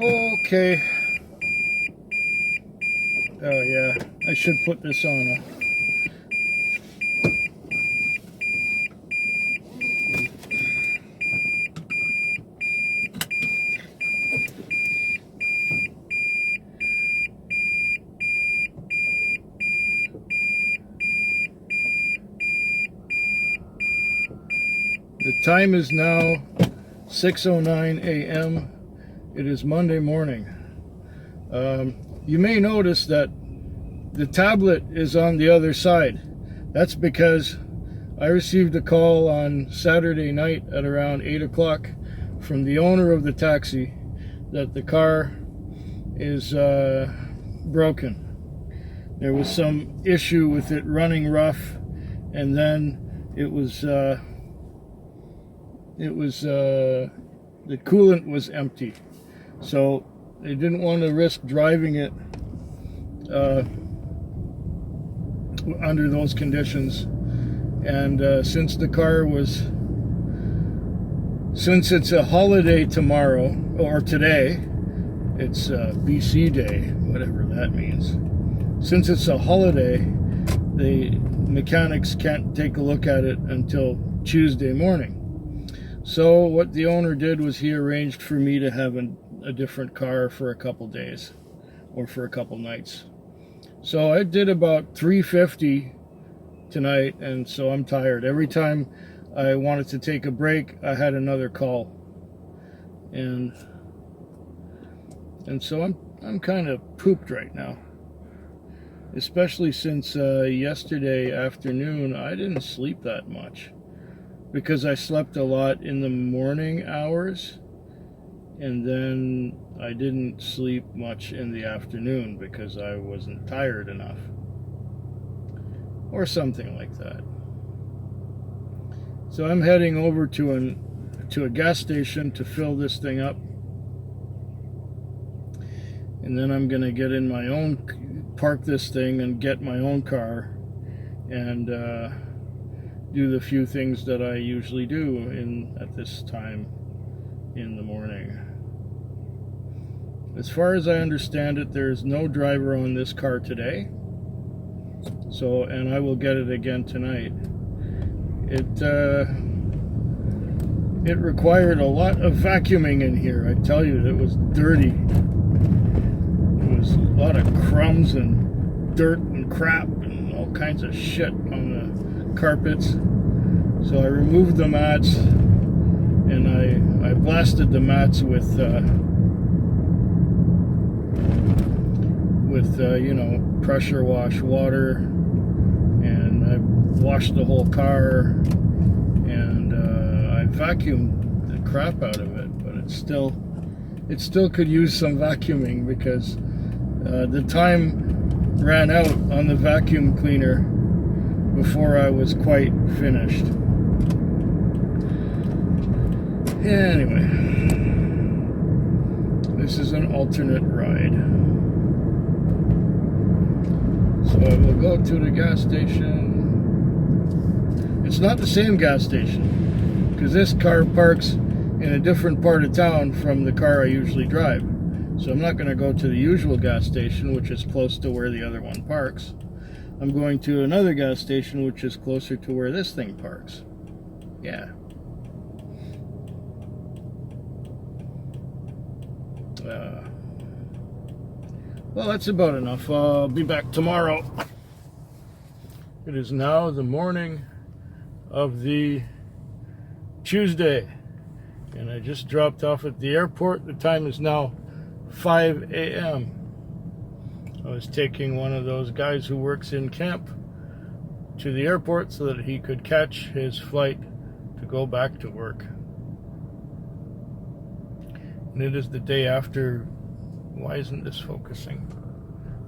Okay. Oh yeah, I should put this on. The time is now 6:09 a.m. It is Monday morning. You may notice that the tablet is on the other side. That's because I received a call on Saturday night at around 8 o'clock from the owner of the taxi that the car is broken. There was some issue with it running rough, and then the coolant was empty, so they didn't want to risk driving it under those conditions. And since it's a holiday tomorrow, or today, it's BC Day, whatever that means. Since it's a holiday, the mechanics can't take a look at it until Tuesday morning. So what the owner did was he arranged for me to have a different car for a couple days, or for a couple nights. So I did about 350 tonight, and so I'm tired. Every time I wanted to take a break, I had another call, and so I'm kind of pooped right now, especially since yesterday afternoon I didn't sleep that much, because I slept a lot in the morning hours, and then I didn't sleep much in the afternoon because I wasn't tired enough, or something like that. So I'm heading over to a gas station to fill this thing up, and then I'm gonna get in my own, park this thing and get my own car, and do the few things that I usually do at this time in the morning. As far as I understand it, there's no driver on this car today, so, and I will get it again tonight. It required a lot of vacuuming in here. I tell you, it was dirty. There was a lot of crumbs and dirt and crap and all kinds of shit on the carpets. So I removed the mats, and I blasted the mats with you know, pressure wash water, and I washed the whole car, and I vacuumed the crap out of it, but it still could use some vacuuming, because the time ran out on the vacuum cleaner before I was quite finished. Anyway, this is an alternate ride. So I will go to the gas station. It's not the same gas station, because this car parks in a different part of town from the car I usually drive. So I'm not going to go to the usual gas station, which is close to where the other one parks. I'm going to another gas station, which is closer to where this thing parks. Yeah. Well, that's about enough. I'll be back tomorrow. It is now the morning of the Tuesday, and I just dropped off at the airport. The time is now 5 a.m. I was taking one of those guys who works in camp to the airport so that he could catch his flight to go back to work. And it is the day after. Why isn't this focusing?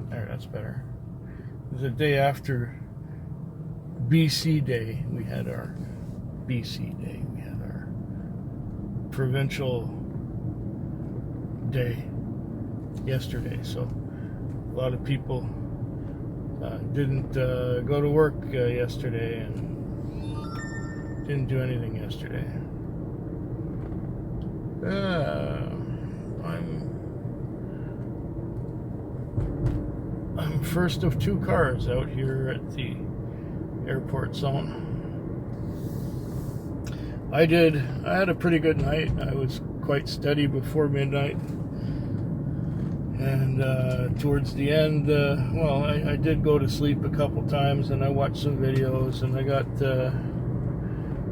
There, that's better. It's the day after BC Day. We had our BC Day. We had our provincial day yesterday. So a lot of people didn't go to work yesterday, and didn't do anything yesterday. first of 2 cars out here at the airport zone. I had a pretty good night. I was quite steady before midnight. And towards the end, well, I did go to sleep a couple times, and I watched some videos, and I got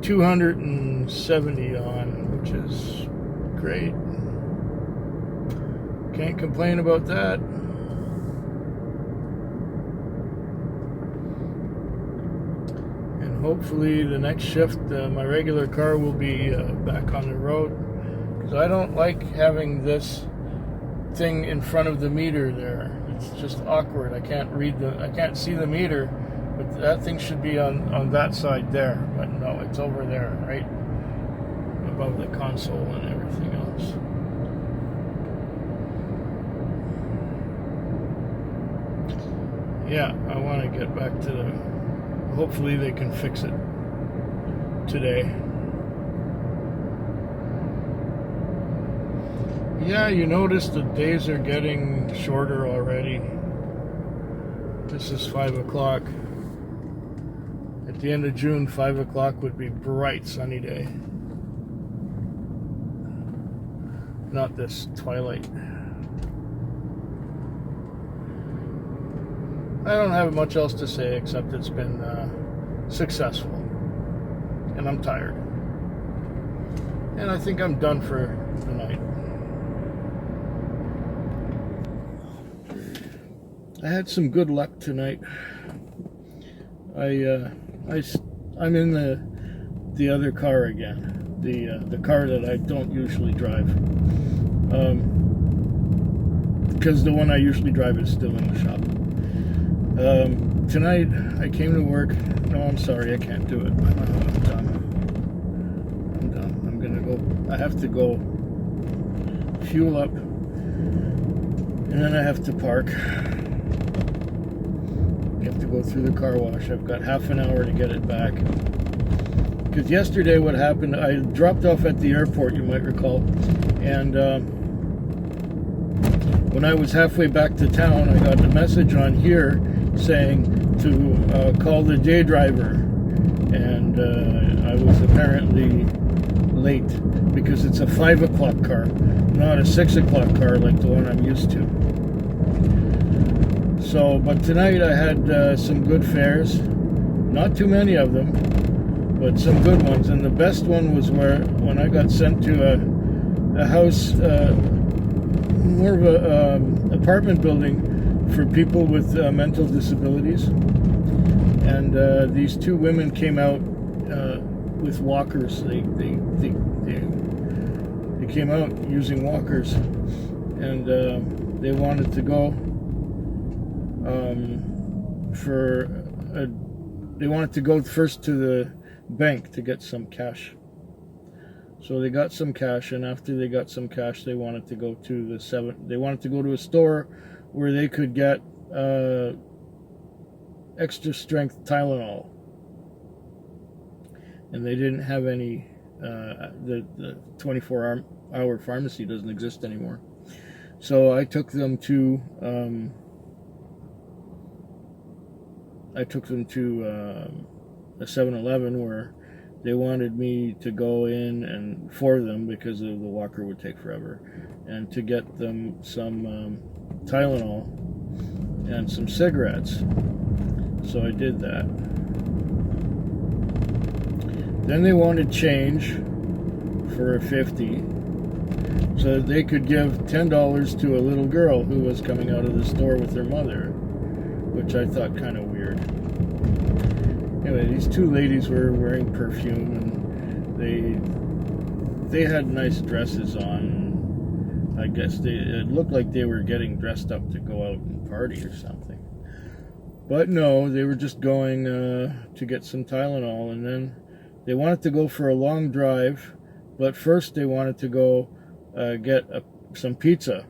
270 on, which is great. Can't complain about that. And hopefully the next shift, my regular car will be back on the road, because I don't like having this thing in front of the meter there. It's just awkward. I can't see the meter, but that thing should be on that side there. But no, it's over there, right above the console and everything else. Yeah, I want to get back to the. Hopefully they can fix it today. Yeah, you notice the days are getting shorter already. This is 5 o'clock. At the end of June, 5 o'clock would be bright sunny day. Not this twilight. I don't have much else to say except it's been successful. And I'm tired. And I think I'm done for the night. I had some good luck tonight. I'm in the other car again, the car that I don't usually drive, because the one I usually drive is still in the shop. Tonight I came to work. No, I'm sorry, I can't do it. I'm done. I'm gonna go. I have to go fuel up, and then I have to park. I have to go through the car wash. I've got half an hour to get it back. Because yesterday what happened, I dropped off at the airport, you might recall, and when I was halfway back to town, I got a message on here saying to call the day driver, and I was apparently late because it's a 5 o'clock car, not a 6 o'clock car like the one I'm used to. So, but tonight I had some good fares, not too many of them, but some good ones. And the best one was when I got sent to a house, more of a apartment building for people with mental disabilities. And these 2 women came out with walkers. They came out using walkers, and they wanted to go. They wanted to go first to the bank to get some cash. So they got some cash, and after they got some cash, they wanted to go to They wanted to go to a store where they could get extra strength Tylenol, and they didn't have any. The 24-hour pharmacy doesn't exist anymore. So I took them to. a 7-Eleven where they wanted me to go in and for them, because the walker would take forever, and to get them some Tylenol and some cigarettes. So I did that. Then they wanted change for a 50, so that they could give $10 to a little girl who was coming out of the store with her mother, which I thought kind of weird. Anyway, these 2 ladies were wearing perfume, and they had nice dresses on. I guess it looked like they were getting dressed up to go out and party or something. But no, they were just going to get some Tylenol, and then they wanted to go for a long drive, but first they wanted to go get some pizza.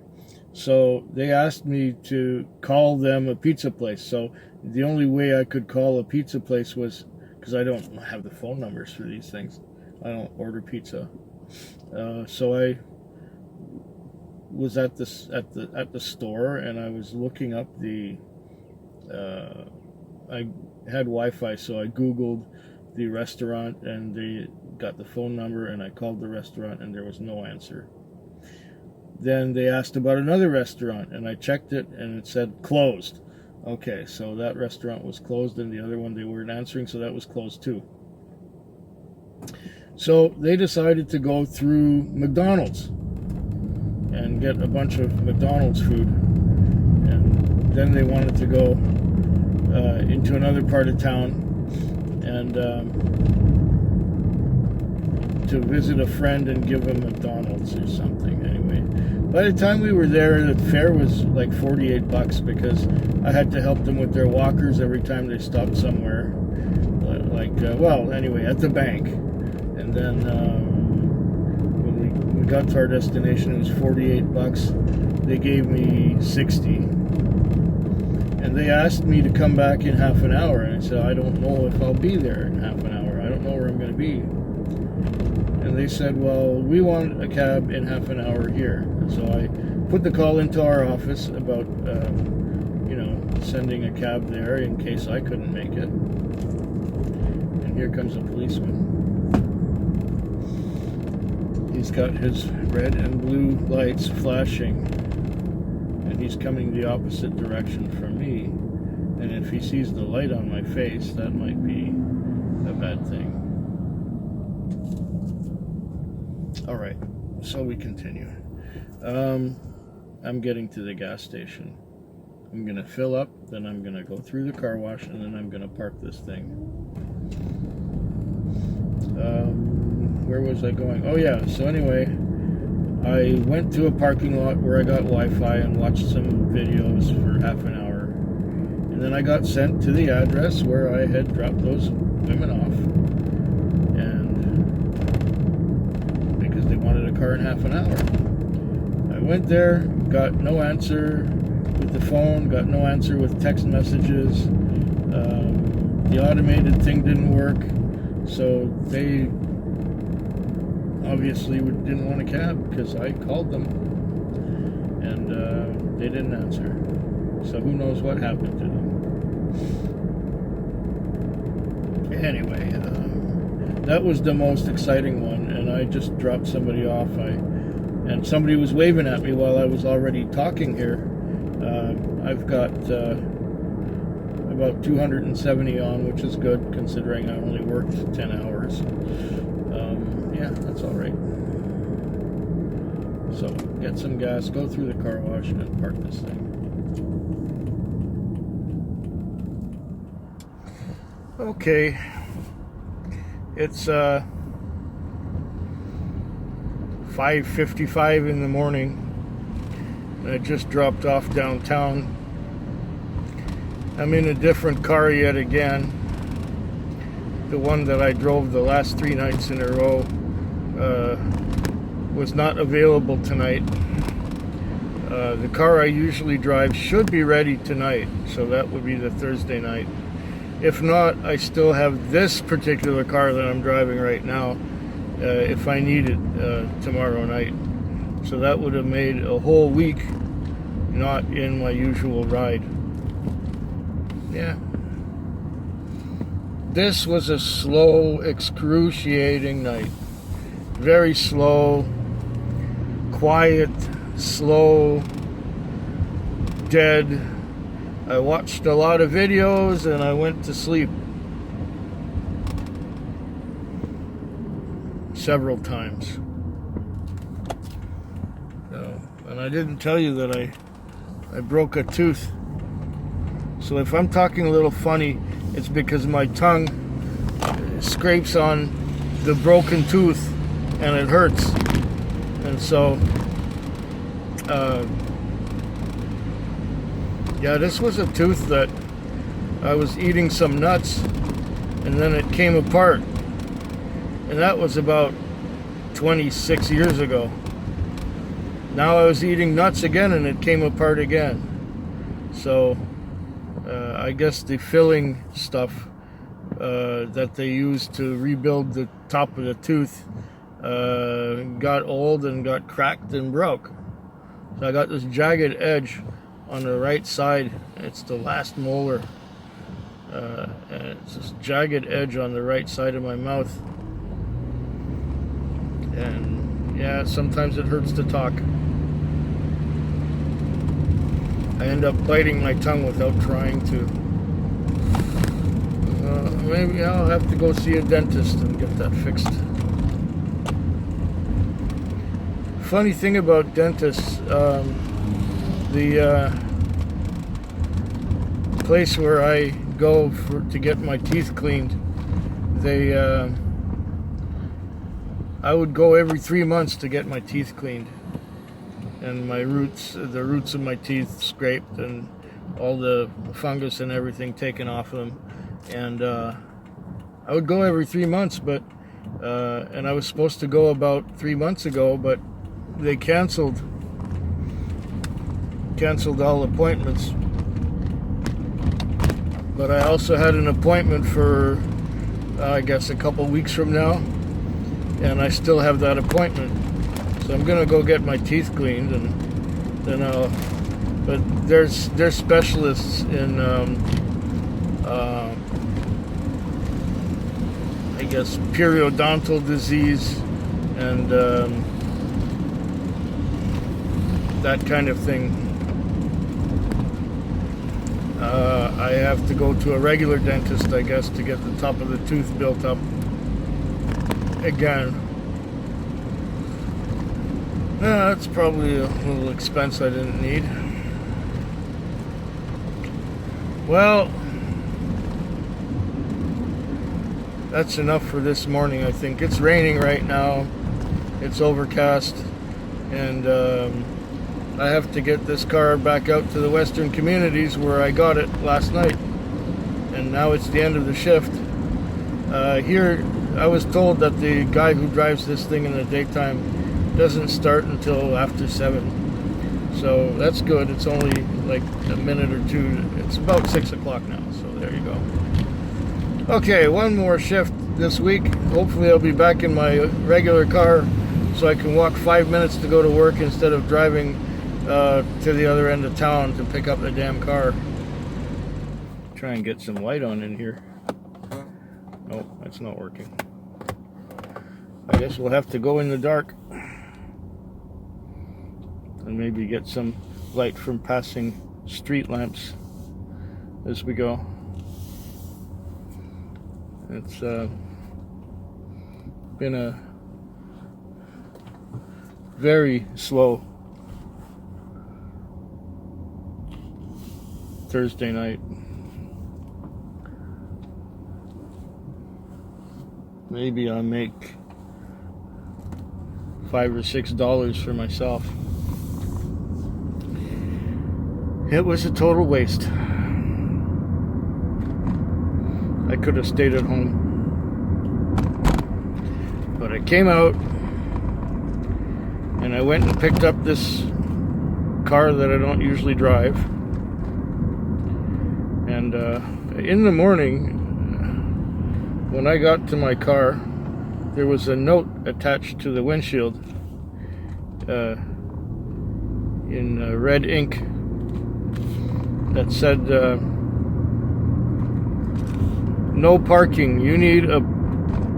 So they asked me to call them a pizza place. So the only way I could call a pizza place was, because I don't have the phone numbers for these things. I don't order pizza. So I was at the store, and I was looking up the I had Wi-Fi, so I Googled the restaurant and they got the phone number, and I called the restaurant and there was no answer. Then they asked about another restaurant and I checked it and it said closed. Okay, so that restaurant was closed, and the other one they weren't answering, so that was closed too. So they decided to go through McDonald's and get a bunch of McDonald's food, and then they wanted to go into another part of town and to visit a friend and give him McDonald's or something. Anyway, by the time we were there, the fare was like $48 because I had to help them with their walkers every time they stopped somewhere, well, anyway, at the bank. And then when we got to our destination, it was $48. They gave me 60, and they asked me to come back in half an hour, and I said, I don't know if I'll be there in half an hour. I don't know where I'm going to be. And they said, well, we want a cab in half an hour here. And so I put the call into our office about sending a cab there in case I couldn't make it. And here comes a policeman. He's got his red and blue lights flashing, and he's coming the opposite direction from me. And if he sees the light on my face, that might be a bad thing. All right, so we continue. I'm getting to the gas station. I'm gonna fill up, then I'm gonna go through the car wash, and then I'm gonna park this thing. Where was I going? Oh yeah, so anyway, I went to a parking lot where I got Wi-Fi and watched some videos for half an hour. And then I got sent to the address where I had dropped those women off. And because they wanted a car in half an hour. I went there, got no answer with the phone, got no answer with text messages. The automated thing didn't work, so they obviously didn't want a cab because I called them, and they didn't answer. So who knows what happened to them. Anyway, that was the most exciting one, and I just dropped somebody off. And somebody was waving at me while I was already talking here. I've got about 270 on, which is good considering I only worked 10 hours. Yeah, that's all right. So get some gas, go through the car wash, and park this thing. Okay, it's 5:55 in the morning. I just dropped off downtown. I'm in a different car yet again. The one that I drove the last 3 nights in a row was not available tonight. The car I usually drive should be ready tonight, so that would be the Thursday night. If not, I still have this particular car that I'm driving right now if I need it tomorrow night. So that would have made a whole week not in my usual ride. Yeah. This was a slow, excruciating night. Very slow, quiet, slow, dead. I watched a lot of videos and I went to sleep several times. And I didn't tell you that I broke a tooth. So if I'm talking a little funny, it's because my tongue scrapes on the broken tooth and it hurts. And so, yeah, this was a tooth that I was eating some nuts and then it came apart. And that was about 26 years ago. Now I was eating nuts again and it came apart again. So I guess the filling stuff that they used to rebuild the top of the tooth got old and got cracked and broke. So I got this jagged edge on the right side. It's the last molar. And it's this jagged edge on the right side of my mouth. And yeah, sometimes it hurts to talk. I end up biting my tongue without trying to. Maybe I'll have to go see a dentist and get that fixed. Funny thing about dentists, the place where I go to get my teeth cleaned, I would go every 3 months to get my teeth cleaned, and the roots of my teeth scraped and all the fungus and everything taken off of them. And I would go every 3 months, but and I was supposed to go about 3 months ago, but they canceled all appointments. But I also had an appointment for I guess a couple weeks from now, and I still have that appointment. So I'm gonna go get my teeth cleaned, and then but there's specialists in I guess periodontal disease and that kind of thing. I have to go to a regular dentist, I guess, to get the top of the tooth built up again. That's probably a little expense I didn't need. Well, that's enough for this morning, I think. It's raining right now. It's overcast, and I have to get this car back out to the Western Communities where I got it last night, and now it's the end of the shift. Here, I was told that the guy who drives this thing in the daytime doesn't start until after 7, so that's good. It's only like a minute or two. It's about 6 o'clock now, so there you go. Okay, one more shift this week. Hopefully I'll be back in my regular car so I can walk 5 minutes to go to work instead of driving to the other end of town to pick up the damn car. Try and get some light on in here. Nope, that's not working. I guess we'll have to go in the dark and maybe get some light from passing street lamps as we go. It's been a very slow Thursday night. Maybe I'll make $5 or $6 for myself. It was a total waste. I could have stayed at home, but I came out and I went and picked up this car that I don't usually drive. And in the morning, when I got to my car, there was a note attached to the windshield in red ink that said, no parking. You need a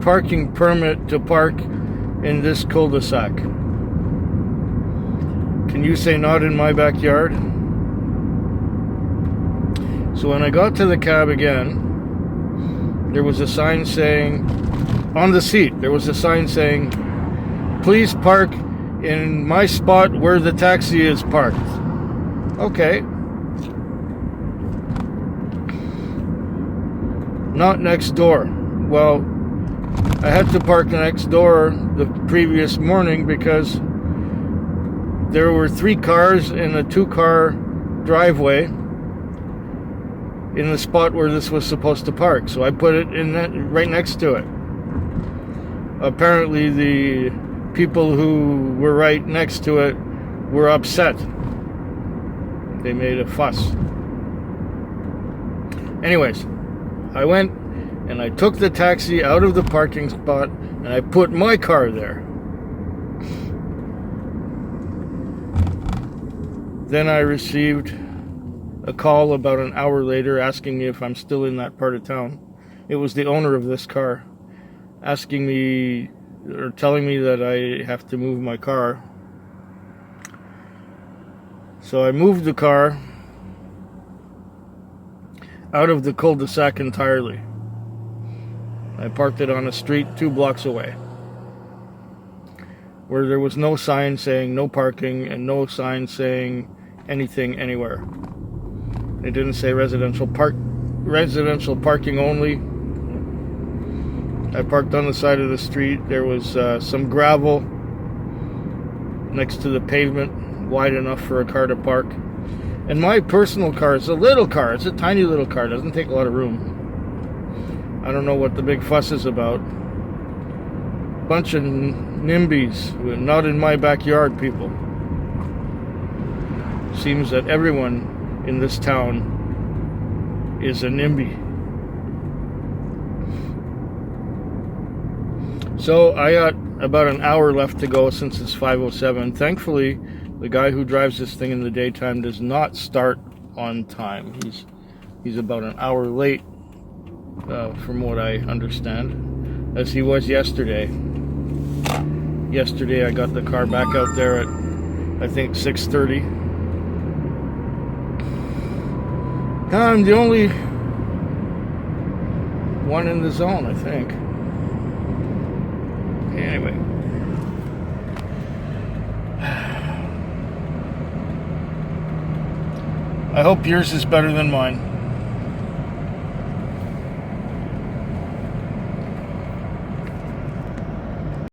parking permit to park in this cul-de-sac. Can you say not in my backyard? So when I got to the cab again, there was a sign saying, on the seat, there was a sign saying, please park in my spot where the taxi is parked. Okay. Not next door. Well, I had to park next door the previous morning because there were 3 cars in a 2-car driveway in the spot where this was supposed to park. So I put it in that right next to it. Apparently the people who were right next to it were upset. They made a fuss. Anyways, I went and I took the taxi out of the parking spot and I put my car there. Then I received a call about an hour later asking me if I'm still in that part of town. It was the owner of this car asking me or telling me that I have to move my car. So I moved the car out of the cul-de-sac entirely. I parked it on a street 2 blocks away, where there was no sign saying no parking and no sign saying anything anywhere. It didn't say residential parking only. I parked on the side of the street. There was some gravel next to the pavement, wide enough for a car to park. And my personal car is a little car. It's a tiny little car. It doesn't take a lot of room. I don't know what the big fuss is about. Bunch of NIMBYs, not in my backyard people. Seems that everyone in this town is a NIMBY. So I got about an hour left to go since it's 5:07. Thankfully, the guy who drives this thing in the daytime does not start on time. He's about an hour late, from what I understand, as he was yesterday. Yesterday I got the car back out there at, I think, 6:30. I'm the only one in the zone, I think. Anyway. I hope yours is better than mine.